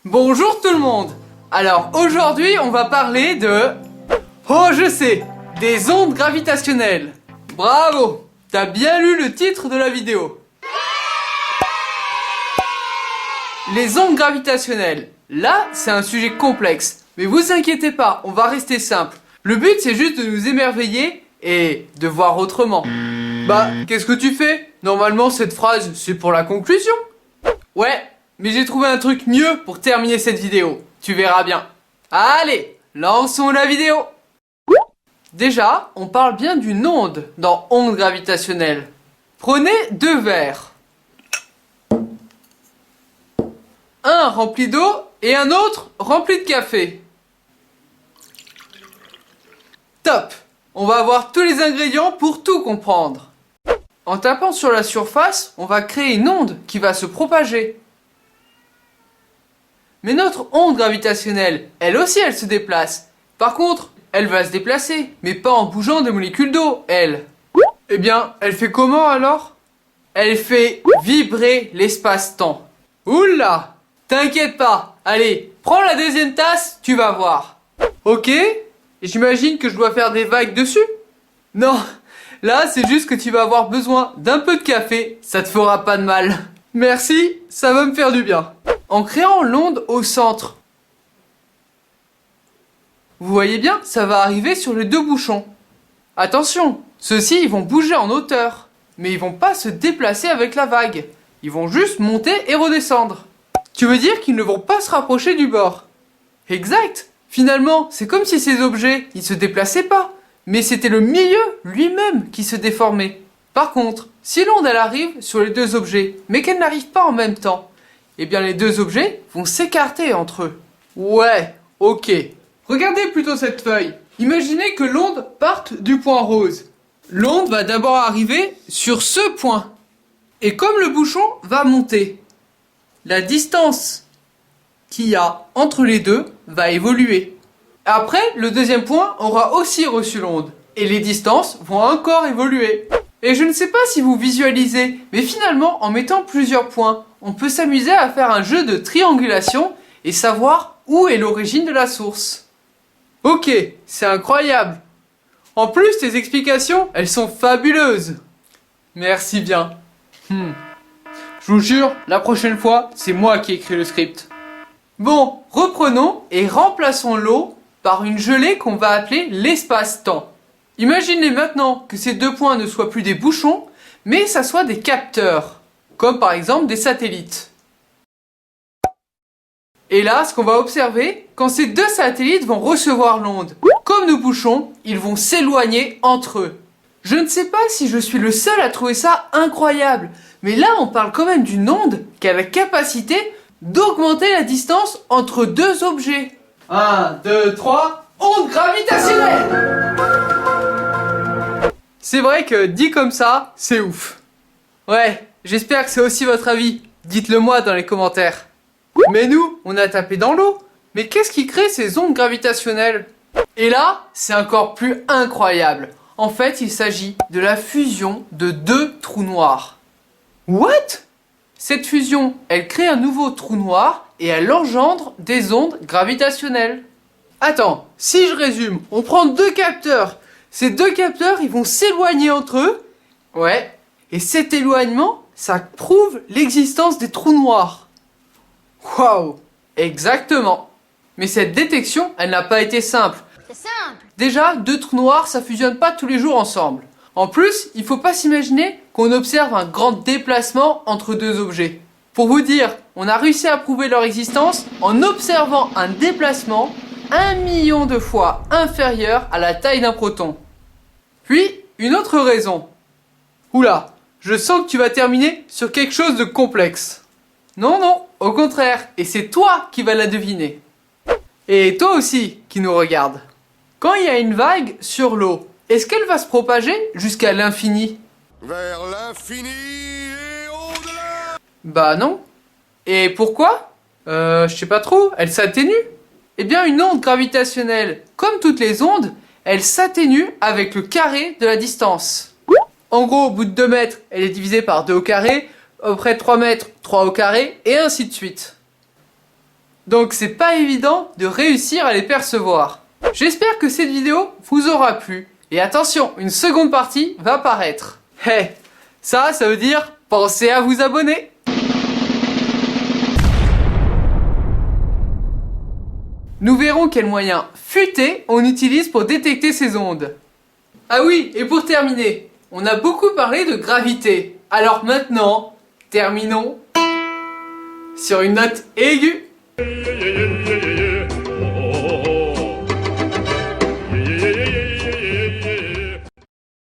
Bonjour tout le monde. Alors aujourd'hui on va parler de... Oh je sais, des ondes gravitationnelles. Bravo, t'as bien lu le titre de la vidéo. Les ondes gravitationnelles, là c'est un sujet complexe. Mais vous inquiétez pas, on va rester simple. Le but c'est juste de nous émerveiller et de voir autrement. Bah, qu'est-ce que tu fais? Normalement cette phrase c'est pour la conclusion. Ouais, mais j'ai trouvé un truc mieux pour terminer cette vidéo. Tu verras bien. Allez, lançons la vidéo. Déjà, on parle bien d'une onde dans onde gravitationnelle. Prenez deux verres. Un rempli d'eau et un autre rempli de café. Top! On va avoir tous les ingrédients pour tout comprendre. En tapant sur la surface, on va créer une onde qui va se propager. Mais notre onde gravitationnelle, elle aussi, elle se déplace. Par contre, elle va se déplacer, mais pas en bougeant des molécules d'eau, elle. Eh bien, elle fait comment alors? Elle fait vibrer l'espace-temps. Oula! T'inquiète pas, allez, prends la deuxième tasse, tu vas voir. Ok? Et j'imagine que je dois faire des vagues dessus? Non, là c'est juste que tu vas avoir besoin d'un peu de café, ça te fera pas de mal. Merci, ça va me faire du bien. En créant l'onde au centre. Vous voyez bien, ça va arriver sur les deux bouchons. Attention, ceux-ci ils vont bouger en hauteur, mais ils vont pas se déplacer avec la vague. Ils vont juste monter et redescendre. Tu veux dire qu'ils ne vont pas se rapprocher du bord? Exact! Finalement, c'est comme si ces objets, ils se déplaçaient pas, mais c'était le milieu lui-même qui se déformait. Par contre, si l'onde elle arrive sur les deux objets, mais qu'elle n'arrive pas en même temps, eh bien les deux objets vont s'écarter entre eux. Ouais, ok. Regardez plutôt cette feuille. Imaginez que l'onde parte du point rose. L'onde va d'abord arriver sur ce point. Et comme le bouchon va monter, la distance qu'il y a entre les deux va évoluer. Après, le deuxième point aura aussi reçu l'onde. Et les distances vont encore évoluer. Et je ne sais pas si vous visualisez, mais finalement, en mettant plusieurs points, on peut s'amuser à faire un jeu de triangulation et savoir où est l'origine de la source. Ok, c'est incroyable. En plus, tes explications, elles sont fabuleuses. Merci bien. Je vous jure, la prochaine fois, c'est moi qui écris le script. Bon, reprenons et remplaçons l'eau par une gelée qu'on va appeler l'espace-temps. Imaginez maintenant que ces deux points ne soient plus des bouchons, mais ça soit des capteurs, comme par exemple des satellites. Et là, ce qu'on va observer, quand ces deux satellites vont recevoir l'onde, comme nos bouchons, ils vont s'éloigner entre eux. Je ne sais pas si je suis le seul à trouver ça incroyable, mais là on parle quand même d'une onde qui a la capacité d'augmenter la distance entre deux objets. 1, 2, 3, onde gravitationnelle! C'est vrai que dit comme ça, c'est ouf. Ouais, j'espère que c'est aussi votre avis. Dites-le moi dans les commentaires. Mais nous, on a tapé dans l'eau. Mais qu'est-ce qui crée ces ondes gravitationnelles? Et là, c'est encore plus incroyable. En fait, il s'agit de la fusion de deux trous noirs. What? Cette fusion, elle crée un nouveau trou noir et elle engendre des ondes gravitationnelles. Attends, si je résume, on prend deux capteurs. Ces deux capteurs, ils vont s'éloigner entre eux. Ouais. Et cet éloignement, ça prouve l'existence des trous noirs. Waouh! Exactement. Mais cette détection, elle n'a pas été simple. C'est simple. Déjà, deux trous noirs, ça fusionne pas tous les jours ensemble. En plus, il faut pas s'imaginer qu'on observe un grand déplacement entre deux objets. Pour vous dire, on a réussi à prouver leur existence en observant un déplacement 1 million de fois inférieur à la taille d'un proton. Puis, une autre raison. Oula, je sens que tu vas terminer sur quelque chose de complexe. Non, non, au contraire, et c'est toi qui vas la deviner. Et toi aussi, qui nous regarde. Quand il y a une vague sur l'eau, est-ce qu'elle va se propager jusqu'à l'infini? Vers l'infini et au-delà. Bah non. Et pourquoi? Je sais pas trop, elle s'atténue. Eh bien une onde gravitationnelle, comme toutes les ondes, elle s'atténue avec le carré de la distance. En gros, au bout de 2 mètres, elle est divisée par 2 au carré, après 3 mètres, 3 au carré, et ainsi de suite. Donc c'est pas évident de réussir à les percevoir. J'espère que cette vidéo vous aura plu. Et attention, une seconde partie va paraître. Hey, ça veut dire pensez à vous abonner. Nous verrons quels moyens futés on utilise pour détecter ces ondes. Ah oui, et pour terminer, on a beaucoup parlé de gravité. Alors maintenant, terminons sur une note aiguë.